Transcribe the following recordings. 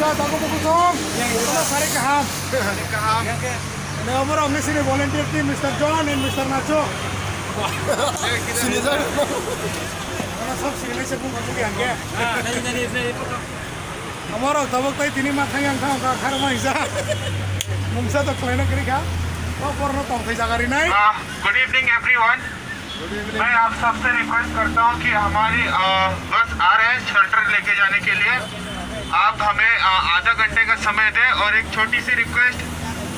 Sudah aku mau kosong. Kita cari kaham. Nah, orang di sini volunteer team Mr. John and Mr. Nacho. Sini saja. Karena सब sini से book book yang ke. हमारा तबक तय तीन माथां yang था का खर माइसा. मुंसा तो kleina kiri ka. और परनो तो थई जगह नहीं. Good evening everyone. मैं आप सबसे रिक्वेस्ट करता हूं कि हमारी बस आ रहे हैं शेल्टर लेके जाने के लिए. आप हमें आधा घंटे का समय दें और एक छोटी सी रिक्वेस्ट,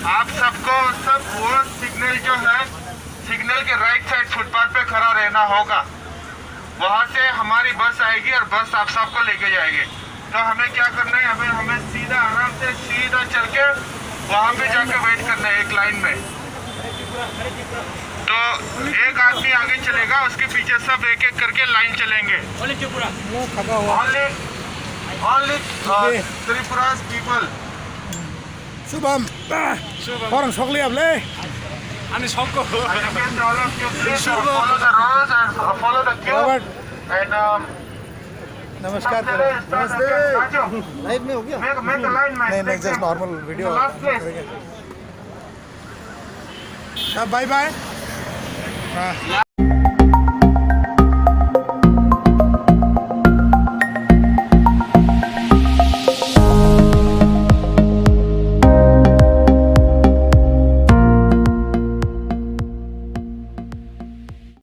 आप सबको सब वो सिग्नल जो है सिग्नल के राइट साइड फुटपाथ पे खड़ा रहना होगा. वहाँ से हमारी बस आएगी और बस आप सबको लेके जाएगी. तो हमें क्या करना है, हमें सीधा आराम से सीधा चल के वहाँ पे जाके वेट करना है एक लाइन में. तो एक आदमी आगे चलेगा, उसके पीछे सब एक एक करके लाइन चलेंगे. Only Tripura's people. Shubham. orang sokli able. And Shoko. I request all of you please follow the rules and follow the queue. And नमस्कार. नमस्ते. लाइव में हो गया? Make the line, man. नहीं just normal video. Last place. Bye bye.